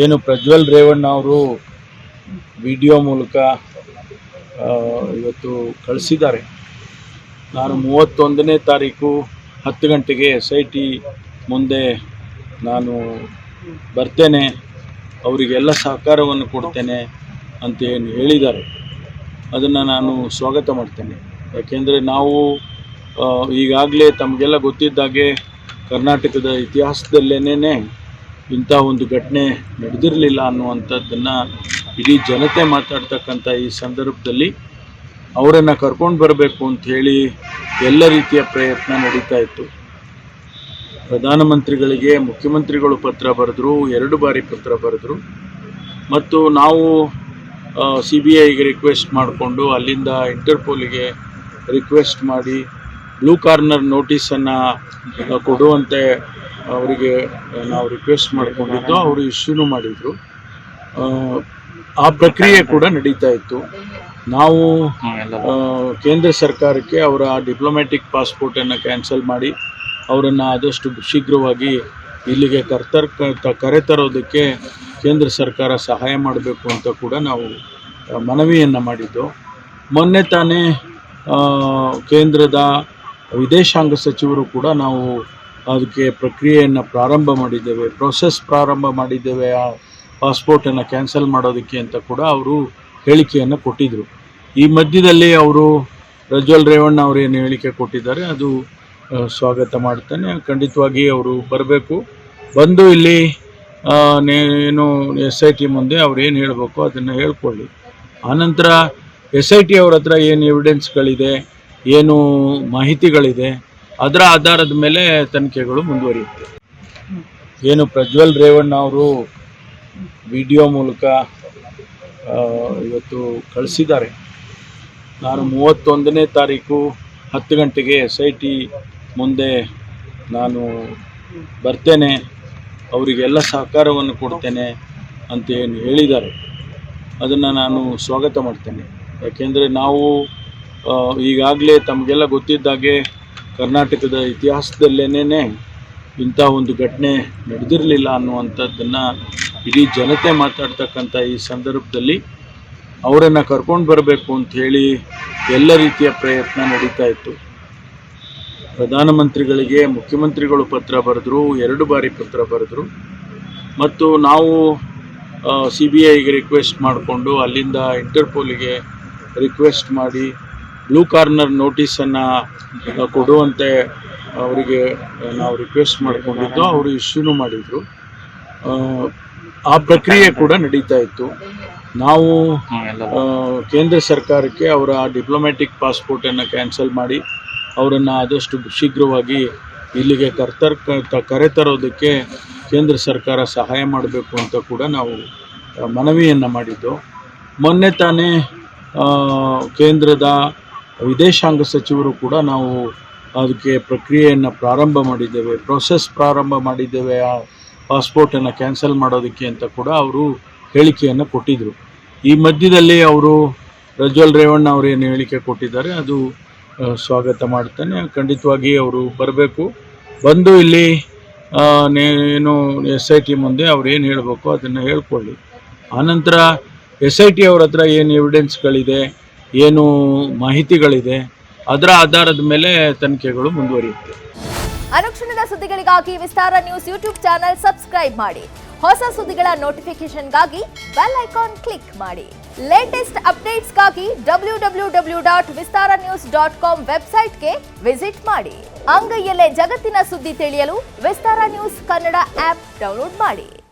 ಏನು ಪ್ರಜ್ವಲ್ ರೇವಣ್ಣ ಅವರು ವಿಡಿಯೋ ಮೂಲಕ ಇವತ್ತು ಕಳಿಸಿದ್ದಾರೆ. ನಾನು 31ನೇ ತಾರೀಕು 10 ಗಂಟೆಗೆ SIT ಮುಂದೆ ನಾನು ಬರ್ತೇನೆ, ಅವರಿಗೆಲ್ಲ ಸಹಕಾರವನ್ನು ಕೊಡ್ತೇನೆ ಅಂತ ಏನು ಹೇಳಿದ್ದಾರೆ ಅದನ್ನು ನಾನು ಸ್ವಾಗತ ಮಾಡ್ತೇನೆ. ಯಾಕೆಂದರೆ ನಾವು ಈಗಾಗಲೇ ತಮಗೆಲ್ಲ ಗೊತ್ತಿದ್ದಾಗೆ ಕರ್ನಾಟಕದ ಇತಿಹಾಸದಲ್ಲೇನೇ ಇಂಥ ಒಂದು ಘಟನೆ ನಡೆದಿರಲಿಲ್ಲ ಅನ್ನುವಂಥದ್ದನ್ನು ಇಡೀ ಜನತೆ ಮಾತಾಡ್ತಕ್ಕಂಥ ಈ ಸಂದರ್ಭದಲ್ಲಿ ಅವರನ್ನು ಕರ್ಕೊಂಡು ಬರಬೇಕು ಅಂಥೇಳಿ ಎಲ್ಲ ರೀತಿಯ ಪ್ರಯತ್ನ ನಡೀತಾ ಇತ್ತು. ಪ್ರಧಾನಮಂತ್ರಿಗಳಿಗೆ ಮುಖ್ಯಮಂತ್ರಿಗಳು ಪತ್ರ ಬರೆದರು, 2 ಬಾರಿ ಪತ್ರ ಬರೆದರು. ಮತ್ತು ನಾವು CBIಗೆ ರಿಕ್ವೆಸ್ಟ್ ಮಾಡಿಕೊಂಡು ಅಲ್ಲಿಂದ ಇಂಟರ್ಪೋಲಿಗೆ ರಿಕ್ವೆಸ್ಟ್ ಮಾಡಿ ಬ್ಲೂ ಕಾರ್ನರ್ ನೋಟಿಸನ್ನು ಕೊಡುವಂತೆ ಅವರಿಗೆ ನಾವು ರಿಕ್ವೆಸ್ಟ್ ಮಾಡಿಕೊಂಡಿದ್ದು, ಅವರು ಇಶ್ಯೂನು ಮಾಡಿದರು. ಆ ಪ್ರಕ್ರಿಯೆ ಕೂಡ ನಡೀತಾ ಇತ್ತು. ನಾವು ಕೇಂದ್ರ ಸರ್ಕಾರಕ್ಕೆ ಅವರ ಡಿಪ್ಲೊಮ್ಯಾಟಿಕ್ ಪಾಸ್ಪೋರ್ಟನ್ನು ಕ್ಯಾನ್ಸಲ್ ಮಾಡಿ ಅವರನ್ನು ಆದಷ್ಟು ಶೀಘ್ರವಾಗಿ ಇಲ್ಲಿಗೆ ಕರೆತರೋದಕ್ಕೆ ಕೇಂದ್ರ ಸರ್ಕಾರ ಸಹಾಯ ಮಾಡಬೇಕು ಅಂತ ಕೂಡ ನಾವು ಮನವಿಯನ್ನು ಮಾಡಿದ್ದು. ಮೊನ್ನೆ ತಾನೇ ಕೇಂದ್ರದ ವಿದೇಶಾಂಗ ಸಚಿವರು ಕೂಡ ನಾವು ಅದಕ್ಕೆ ಪ್ರಕ್ರಿಯೆಯನ್ನು ಪ್ರಾರಂಭ ಮಾಡಿದ್ದೇವೆ, ಆ ಪಾಸ್ಪೋರ್ಟನ್ನು ಕ್ಯಾನ್ಸಲ್ ಮಾಡೋದಕ್ಕೆ ಅಂತ ಕೂಡ ಅವರು ಹೇಳಿಕೆಯನ್ನು ಕೊಟ್ಟಿದ್ದರು. ಈ ಮಧ್ಯದಲ್ಲಿ ಅವರು ಪ್ರಜ್ವಲ್ ರೇವಣ್ಣ ಅವರು ಏನು ಹೇಳಿಕೆ ಕೊಟ್ಟಿದ್ದಾರೆ ಅದು ಸ್ವಾಗತ ಮಾಡ್ತಾನೆ. ಖಂಡಿತವಾಗಿ ಅವರು ಬರಬೇಕು, ಬಂದು ಇಲ್ಲಿ ಏನು SIT ಮುಂದೆ ಅವ್ರು ಏನು ಹೇಳಬೇಕು ಅದನ್ನು ಹೇಳ್ಕೊಳ್ಳಿ. ಆನಂತರ SIT ಅವ್ರ ಹತ್ರ ಏನು ಎವಿಡೆನ್ಸ್ಗಳಿದೆ, ಏನು ಮಾಹಿತಿಗಳಿದೆ, ಅದರ ಆಧಾರದ ಮೇಲೆ ತನಿಖೆಗಳು ಮುಂದುವರಿಯುತ್ತೆ. ಏನು ಪ್ರಜ್ವಲ್ ರೇವಣ್ಣ ಅವರು ವಿಡಿಯೋ ಮೂಲಕ ಇವತ್ತು ಕಳಿಸಿದ್ದಾರೆ. ನಾನು 31ನೇ ತಾರೀಕು 10 ಗಂಟೆಗೆ SIT ಮುಂದೆ ನಾನು ಬರ್ತೇನೆ, ಅವರಿಗೆಲ್ಲ ಸಹಕಾರವನ್ನು ಕೊಡ್ತೇನೆ ಅಂತ ಏನು ಹೇಳಿದ್ದಾರೆ ಅದನ್ನು ನಾನು ಸ್ವಾಗತ ಮಾಡ್ತೇನೆ. ಯಾಕೆಂದರೆ ನಾವು ಈಗಾಗಲೇ ತಮಗೆಲ್ಲ ಗೊತ್ತಿದ್ದಾಗೆ ಕರ್ನಾಟಕದ ಇತಿಹಾಸದಲ್ಲೇನೇ ಇಂಥ ಒಂದು ಘಟನೆ ನಡೆದಿರಲಿಲ್ಲ ಅನ್ನುವಂಥದ್ದನ್ನು ಇಡೀ ಜನತೆ ಮಾತಾಡ್ತಕ್ಕಂಥ ಈ ಸಂದರ್ಭದಲ್ಲಿ ಅವರನ್ನು ಕರ್ಕೊಂಡು ಬರಬೇಕು ಅಂಥೇಳಿ ಎಲ್ಲ ರೀತಿಯ ಪ್ರಯತ್ನ ನಡೀತಾ ಇತ್ತು. ಪ್ರಧಾನಮಂತ್ರಿಗಳಿಗೆ ಮುಖ್ಯಮಂತ್ರಿಗಳು ಪತ್ರ ಬರೆದರು, 2 ಬಾರಿ ಪತ್ರ ಬರೆದರು. ಮತ್ತು ನಾವು CBIಗೆ ರಿಕ್ವೆಸ್ಟ್ ಮಾಡಿಕೊಂಡು ಅಲ್ಲಿಂದ ಇಂಟರ್ಪೋಲಿಗೆ ರಿಕ್ವೆಸ್ಟ್ ಮಾಡಿ ಬ್ಲೂ ಕಾರ್ನರ್ ನೋಟಿಸನ್ನು ಕೊಡುವಂತೆ ಅವರಿಗೆ ನಾವು ರಿಕ್ವೆಸ್ಟ್ ಮಾಡಿಕೊಂಡಿದ್ದು, ಅವರು ಇಶ್ಯೂನು ಮಾಡಿದರು. ಆ ಪ್ರಕ್ರಿಯೆ ಕೂಡ ನಡೀತಾ ಇತ್ತು. ನಾವು ಕೇಂದ್ರ ಸರ್ಕಾರಕ್ಕೆ ಅವರ ಡಿಪ್ಲೊಮ್ಯಾಟಿಕ್ ಪಾಸ್ಪೋರ್ಟನ್ನು ಕ್ಯಾನ್ಸಲ್ ಮಾಡಿ ಅವರನ್ನು ಆದಷ್ಟು ಶೀಘ್ರವಾಗಿ ಇಲ್ಲಿಗೆ ಕರೆತರೋದಕ್ಕೆ ಕೇಂದ್ರ ಸರ್ಕಾರ ಸಹಾಯ ಮಾಡಬೇಕು ಅಂತ ಕೂಡ ನಾವು ಮನವಿಯನ್ನು ಮಾಡಿದ್ದು. ಮೊನ್ನೆ ತಾನೇ ಕೇಂದ್ರದ ವಿದೇಶಾಂಗ ಸಚಿವರು ಕೂಡ ನಾವು ಅದಕ್ಕೆ ಪ್ರಕ್ರಿಯೆಯನ್ನು ಪ್ರಾರಂಭ ಮಾಡಿದ್ದೇವೆ, ಆ ಪಾಸ್ಪೋರ್ಟನ್ನು ಕ್ಯಾನ್ಸಲ್ ಮಾಡೋದಕ್ಕೆ ಅಂತ ಕೂಡ ಅವರು ಹೇಳಿಕೆಯನ್ನು ಕೊಟ್ಟಿದ್ದರು. ಈ ಮಧ್ಯದಲ್ಲಿ ಅವರು ಪ್ರಜ್ವಲ್ ರೇವಣ್ಣ ಅವರು ಏನು ಹೇಳಿಕೆ ಕೊಟ್ಟಿದ್ದಾರೆ ಅದು ಸ್ವಾಗತ ಮಾಡ್ತಾನೆ. ಖಂಡಿತವಾಗಿ ಅವರು ಬರಬೇಕು, ಬಂದು ಇಲ್ಲಿ ಏನು SIT ಮುಂದೆ ಅವ್ರು ಏನು ಹೇಳಬೇಕು ಅದನ್ನು ಹೇಳ್ಕೊಳ್ಳಿ. ಆನಂತರ SIT ಅವ್ರ ಹತ್ರ ಏನು ಎವಿಡೆನ್ಸ್ಗಳಿದೆ, ಏನು ಮಾಹಿತಿಗಳಿದೆ, ಅದರ ಆಧಾರದ ಮೇಲೆ ತನಿಖೆಗಳು ಮುಂದುವರಿಯುತ್ತೆ. ಅನುಕ್ಷಣದ ಸುದ್ದಿಗಳಿಗಾಗಿ ವಿಸ್ತಾರ ನ್ಯೂಸ್ ಯೂಟ್ಯೂಬ್ ಚಾನೆಲ್ ಸಬ್ಸ್ಕ್ರೈಬ್ ಮಾಡಿ. ಹೊಸ ಸುದ್ದಿಗಳ ನೋಟಿಫಿಕೇಶನ್ಗಾಗಿ ಬೆಲ್ ಐಕಾನ್ ಕ್ಲಿಕ್ ಮಾಡಿ. ಲೇಟೆಸ್ಟ್ ಅಪ್ಡೇಟ್ಸ್ಗಾಗಿ www.vistaranews.com ವೆಬ್ಸೈಟ್ಗೆ ವಿಸಿಟ್ ಮಾಡಿ. ಅಂಗೈಯಲ್ಲೇ ಜಗತ್ತಿನ ಸುದ್ದಿ ತಿಳಿಯಲು ವಿಸ್ತಾರ ನ್ಯೂಸ್ ಕನ್ನಡ ಆಪ್ ಡೌನ್ಲೋಡ್ ಮಾಡಿ.